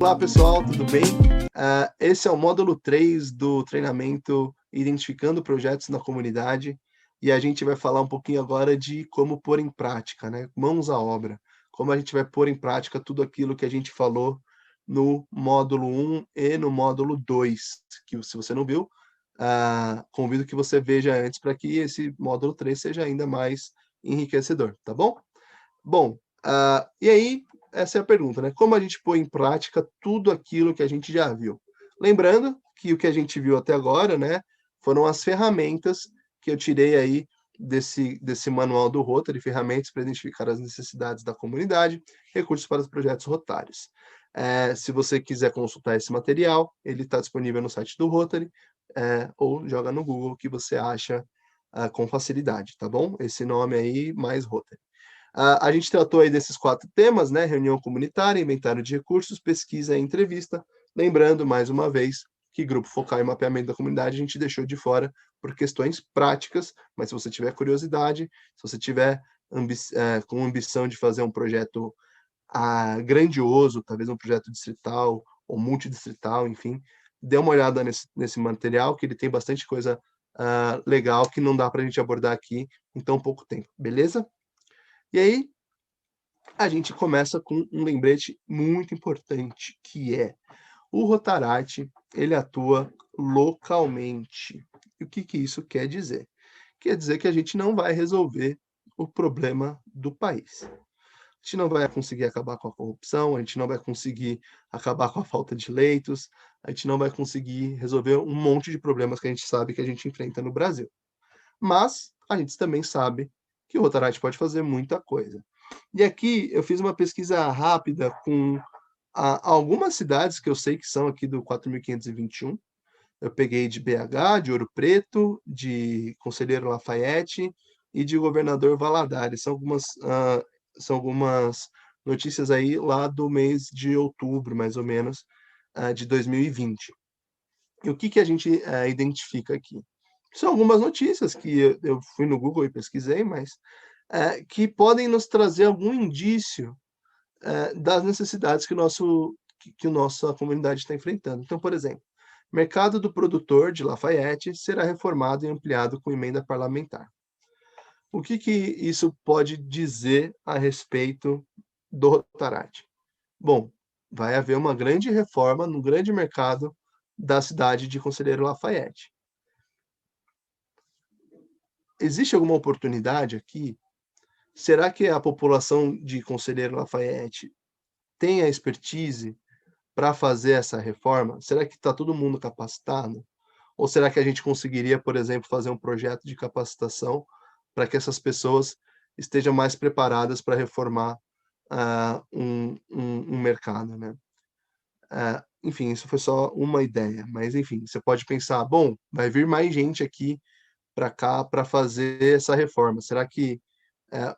Olá pessoal, tudo bem? Esse é o módulo 3 do treinamento Identificando Projetos na Comunidade e a gente vai falar um pouquinho agora de como pôr em prática, né? Mãos à obra. Como a gente vai pôr em prática tudo aquilo que a gente falou no módulo 1 e no módulo 2, que se você não viu, convido que você veja antes para que esse módulo 3 seja ainda mais enriquecedor, tá bom? Bom, e aí, essa é a pergunta, né? Como a gente põe em prática tudo aquilo que a gente já viu? Lembrando que o que a gente viu até agora, né, foram as ferramentas que eu tirei aí desse manual do Rotary, ferramentas para identificar as necessidades da comunidade, recursos para os projetos rotários. Se você quiser consultar esse material, ele está disponível no site do Rotary, ou joga no Google que você acha com facilidade, tá bom? Esse nome aí, mais Rotary. A gente tratou aí desses 4 temas, né? Reunião comunitária, inventário de recursos, pesquisa e entrevista. Lembrando, mais uma vez, que grupo focal e mapeamento da comunidade a gente deixou de fora por questões práticas, mas se você tiver curiosidade, se você tiver com ambição de fazer um projeto grandioso, talvez um projeto distrital ou multidistrital, enfim, dê uma olhada nesse material, que ele tem bastante coisa legal que não dá para a gente abordar aqui em tão pouco tempo, beleza? E aí, a gente começa com um lembrete muito importante, que é o Rotaract, ele atua localmente. E o que que isso quer dizer? Quer dizer que a gente não vai resolver o problema do país. A gente não vai conseguir acabar com a corrupção, a gente não vai conseguir acabar com a falta de leitos, a gente não vai conseguir resolver um monte de problemas que a gente sabe que a gente enfrenta no Brasil. Mas a gente também sabe que o Rotaract pode fazer muita coisa. E aqui eu fiz uma pesquisa rápida com algumas cidades que eu sei que são aqui do 4.521. Eu peguei de BH, de Ouro Preto, de Conselheiro Lafayette e de Governador Valadares. São algumas notícias aí lá do mês de outubro, mais ou menos, de 2020. E o que que a gente identifica aqui? São algumas notícias que eu fui no Google e pesquisei, mas que podem nos trazer algum indício das necessidades que a nossa comunidade está enfrentando. Então, por exemplo, mercado do produtor de Lafayette será reformado e ampliado com emenda parlamentar. O que que isso pode dizer a respeito do Rotaract? Bom, vai haver uma grande reforma no grande mercado da cidade de Conselheiro Lafayette. Existe alguma oportunidade aqui? Será que a população de Conselheiro Lafayette tem a expertise para fazer essa reforma? Será que está todo mundo capacitado? Ou será que a gente conseguiria, por exemplo, fazer um projeto de capacitação para que essas pessoas estejam mais preparadas para reformar um mercado, né? Enfim, isso foi só uma ideia, mas enfim, você pode pensar, bom, vai vir mais gente aqui para cá para fazer essa reforma. Será que eh,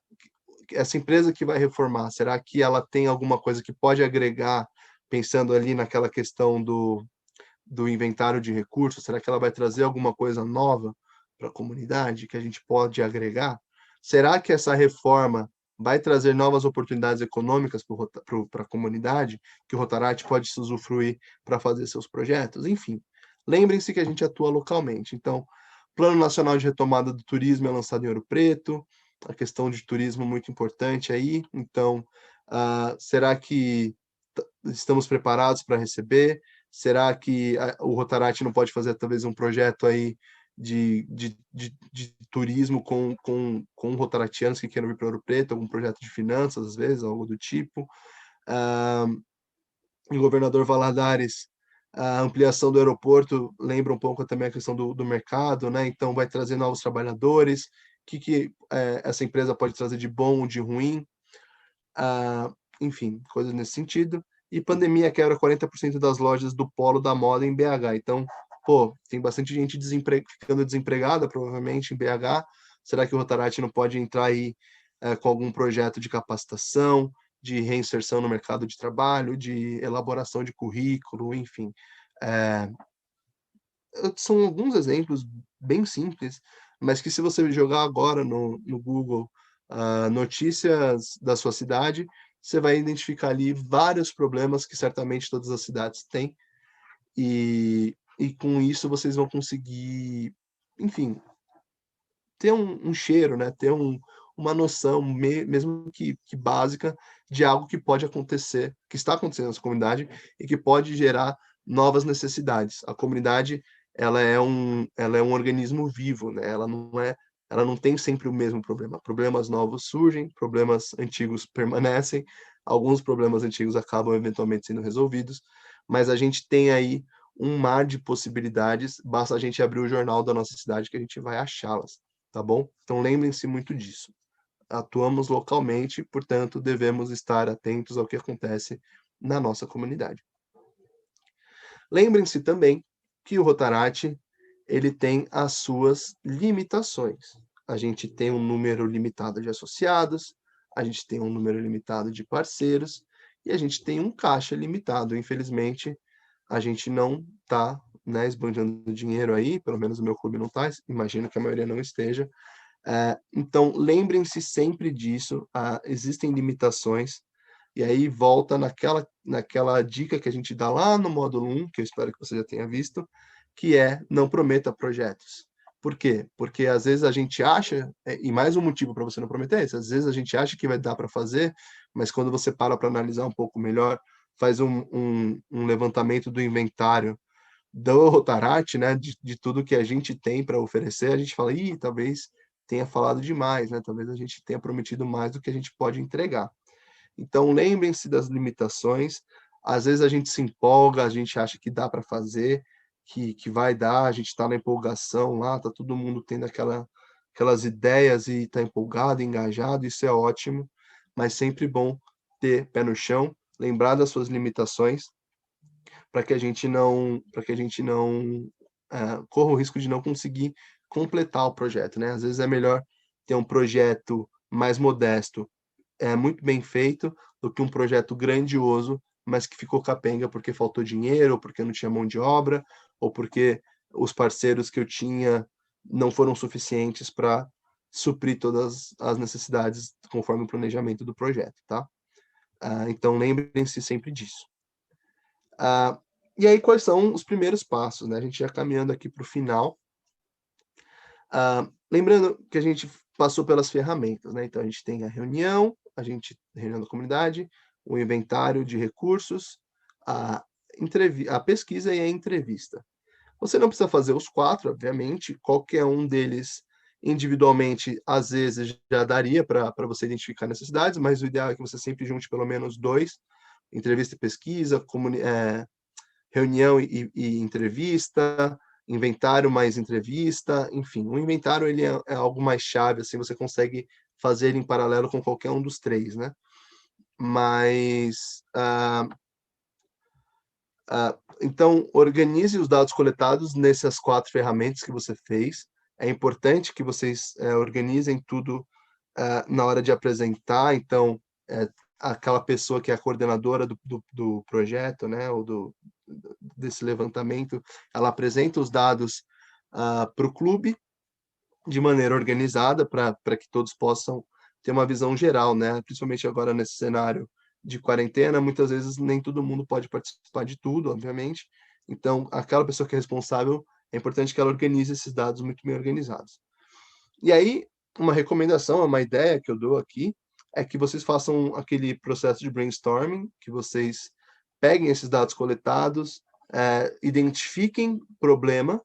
essa empresa que vai reformar, será que ela tem alguma coisa que pode agregar, pensando ali naquela questão do inventário de recursos? Será que ela vai trazer alguma coisa nova para a comunidade que a gente pode agregar? Será que essa reforma vai trazer novas oportunidades econômicas para a comunidade, que o Rotaract pode se usufruir para fazer seus projetos? Enfim, lembrem-se que a gente atua localmente. Então, Plano Nacional de Retomada do Turismo é lançado em Ouro Preto, a questão de turismo muito importante aí. Então, será que estamos preparados para receber? Será que o Rotaract não pode fazer talvez um projeto aí de turismo com rotaractianos que queiram vir para Ouro Preto, algum projeto de finanças, às vezes, algo do tipo? Ah, em Governador Valadares, a ampliação do aeroporto lembra um pouco também a questão do mercado, né? Então vai trazer novos trabalhadores. O que essa empresa pode trazer de bom ou de ruim? Ah, enfim, coisas nesse sentido. E pandemia quebra 40% das lojas do polo da moda em BH. Então, pô, tem bastante gente ficando desempregada, provavelmente, em BH. Será que o Rotaract não pode entrar aí com algum projeto de capacitação, de reinserção no mercado de trabalho, de elaboração de currículo, enfim. É, são alguns exemplos bem simples, mas que se você jogar agora no Google notícias da sua cidade, você vai identificar ali vários problemas que certamente todas as cidades têm, e com isso vocês vão conseguir, enfim, ter um cheiro, né, ter uma noção mesmo que básica de algo que pode acontecer, que está acontecendo nessa comunidade e que pode gerar novas necessidades. A comunidade, ela é um organismo vivo, né, ela não tem sempre o mesmo problema. Problemas novos surgem, problemas antigos permanecem, alguns problemas antigos acabam eventualmente sendo resolvidos, mas a gente tem aí um mar de possibilidades, basta a gente abrir o jornal da nossa cidade que a gente vai achá-las, tá bom? Então lembrem-se muito disso. Atuamos localmente, portanto, devemos estar atentos ao que acontece na nossa comunidade. Lembrem-se também que o Rotaract, ele tem as suas limitações. A gente tem um número limitado de associados, a gente tem um número limitado de parceiros e a gente tem um caixa limitado. Infelizmente, a gente não está, né, esbanjando dinheiro aí, pelo menos o meu clube não está, imagino que a maioria não esteja. Então, lembrem-se sempre disso, existem limitações, e aí volta naquela dica que a gente dá lá no módulo 1, que eu espero que você já tenha visto, que é não prometa projetos. Por quê? Porque às vezes a gente acha, e mais um motivo para você não prometer é esse, às vezes a gente acha que vai dar para fazer, mas quando você para analisar um pouco melhor, faz um levantamento do inventário do Rotaract, né, de tudo que a gente tem para oferecer, a gente fala, ih, talvez tenha falado demais, né? Talvez a gente tenha prometido mais do que a gente pode entregar. Então, lembrem-se das limitações. Às vezes a gente se empolga, a gente acha que dá para fazer, que vai dar, a gente está na empolgação lá, está todo mundo tendo aquelas ideias e está empolgado, engajado, isso é ótimo, mas sempre bom ter pé no chão, lembrar das suas limitações, para que a gente não corra o risco de não conseguir completar o projeto, né? Às vezes é melhor ter um projeto mais modesto, muito bem feito, do que um projeto grandioso, mas que ficou capenga porque faltou dinheiro, ou porque não tinha mão de obra, ou porque os parceiros que eu tinha não foram suficientes para suprir todas as necessidades conforme o planejamento do projeto, tá? Então lembrem-se sempre disso. E aí, quais são os primeiros passos, né? A gente já caminhando aqui para o final. Lembrando que a gente passou pelas ferramentas, né? Então, a gente tem a reunião da comunidade, o inventário de recursos, a, a pesquisa e a entrevista. Você não precisa fazer os 4, obviamente, qualquer um deles individualmente, às vezes, já daria para você identificar necessidades, mas o ideal é que você sempre junte pelo menos 2, entrevista e pesquisa, reunião e entrevista, inventário mais entrevista, enfim, o inventário ele é algo mais chave, assim, você consegue fazer ele em paralelo com qualquer um dos 3, né? Mas, então, organize os dados coletados nessas 4 ferramentas que você fez. É importante que vocês organizem tudo na hora de apresentar, então, aquela pessoa que é a coordenadora do projeto, né, ou desse levantamento, ela apresenta os dados para o clube de maneira organizada, para que todos possam ter uma visão geral, né? Principalmente agora nesse cenário de quarentena, muitas vezes nem todo mundo pode participar de tudo, obviamente. Então, aquela pessoa que é responsável, é importante que ela organize esses dados muito bem organizados. E aí, uma recomendação, uma ideia que eu dou aqui, é que vocês façam aquele processo de brainstorming, que vocês peguem esses dados coletados, identifiquem o problema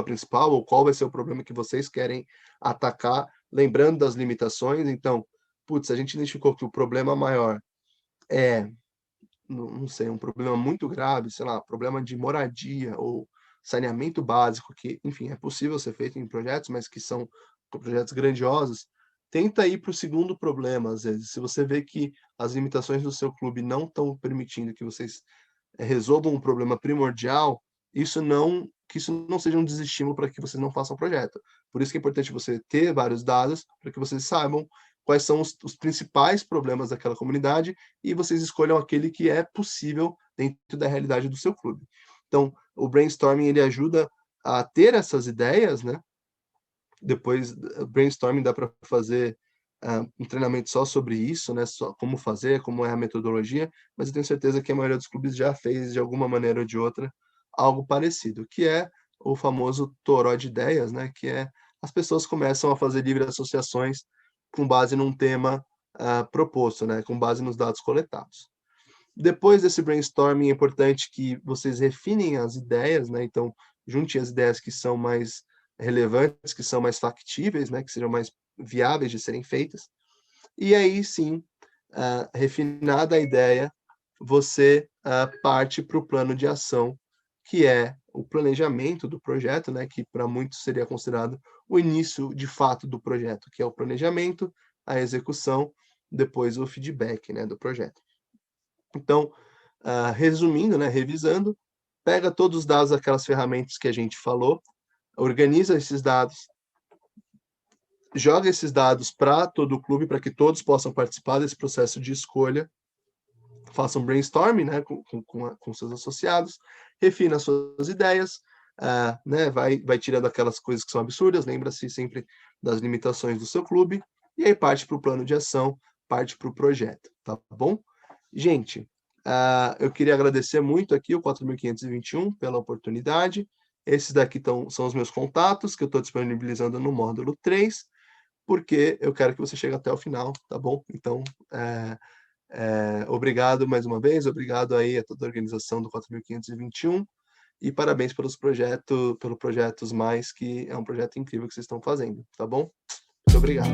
principal, ou qual vai ser o problema que vocês querem atacar, lembrando das limitações. Então, putz, a gente identificou que o problema maior é, não sei, um problema muito grave, sei lá, problema de moradia ou saneamento básico, que, enfim, é possível ser feito em projetos, mas que são projetos grandiosos. Tenta ir para o segundo problema, às vezes. Se você vê que as limitações do seu clube não estão permitindo que vocês resolvam um problema primordial, que isso não seja um desestímulo para que vocês não façam o projeto. Por isso que é importante você ter vários dados para que vocês saibam quais são os principais problemas daquela comunidade e vocês escolham aquele que é possível dentro da realidade do seu clube. Então, o brainstorming ele ajuda a ter essas ideias, né? Depois, brainstorming dá para fazer um treinamento só sobre isso, né, só como fazer, como é a metodologia, mas eu tenho certeza que a maioria dos clubes já fez, de alguma maneira ou de outra, algo parecido, que é o famoso toró de ideias, né, que é as pessoas começam a fazer livre associações com base num tema, proposto, né, com base nos dados coletados. Depois desse brainstorming, é importante que vocês refinem as ideias, né, então juntem as ideias que são mais relevantes, que são mais factíveis, né, que sejam mais viáveis de serem feitas. E aí sim, refinada a ideia, você, parte para o plano de ação, que é o planejamento do projeto, né, que para muitos seria considerado o início de fato do projeto, que é o planejamento, a execução, depois o feedback, né, do projeto. Então, resumindo, né, revisando, pega todos os dados daquelas ferramentas que a gente falou, organiza esses dados, joga esses dados para todo o clube, para que todos possam participar desse processo de escolha, faça um brainstorming, né, com seus associados, refina as suas ideias, né, vai tirando aquelas coisas que são absurdas, lembra-se sempre das limitações do seu clube, e aí parte para o plano de ação, parte para o projeto, tá bom? Gente, eu queria agradecer muito aqui o 4.521 pela oportunidade. Esses daqui são os meus contatos, que eu estou disponibilizando no módulo 3, porque eu quero que você chegue até o final, tá bom? Então, obrigado mais uma vez, obrigado aí a toda a organização do 4.521 e parabéns pelo Projetos Mais, que é um projeto incrível que vocês estão fazendo, tá bom? Muito obrigado.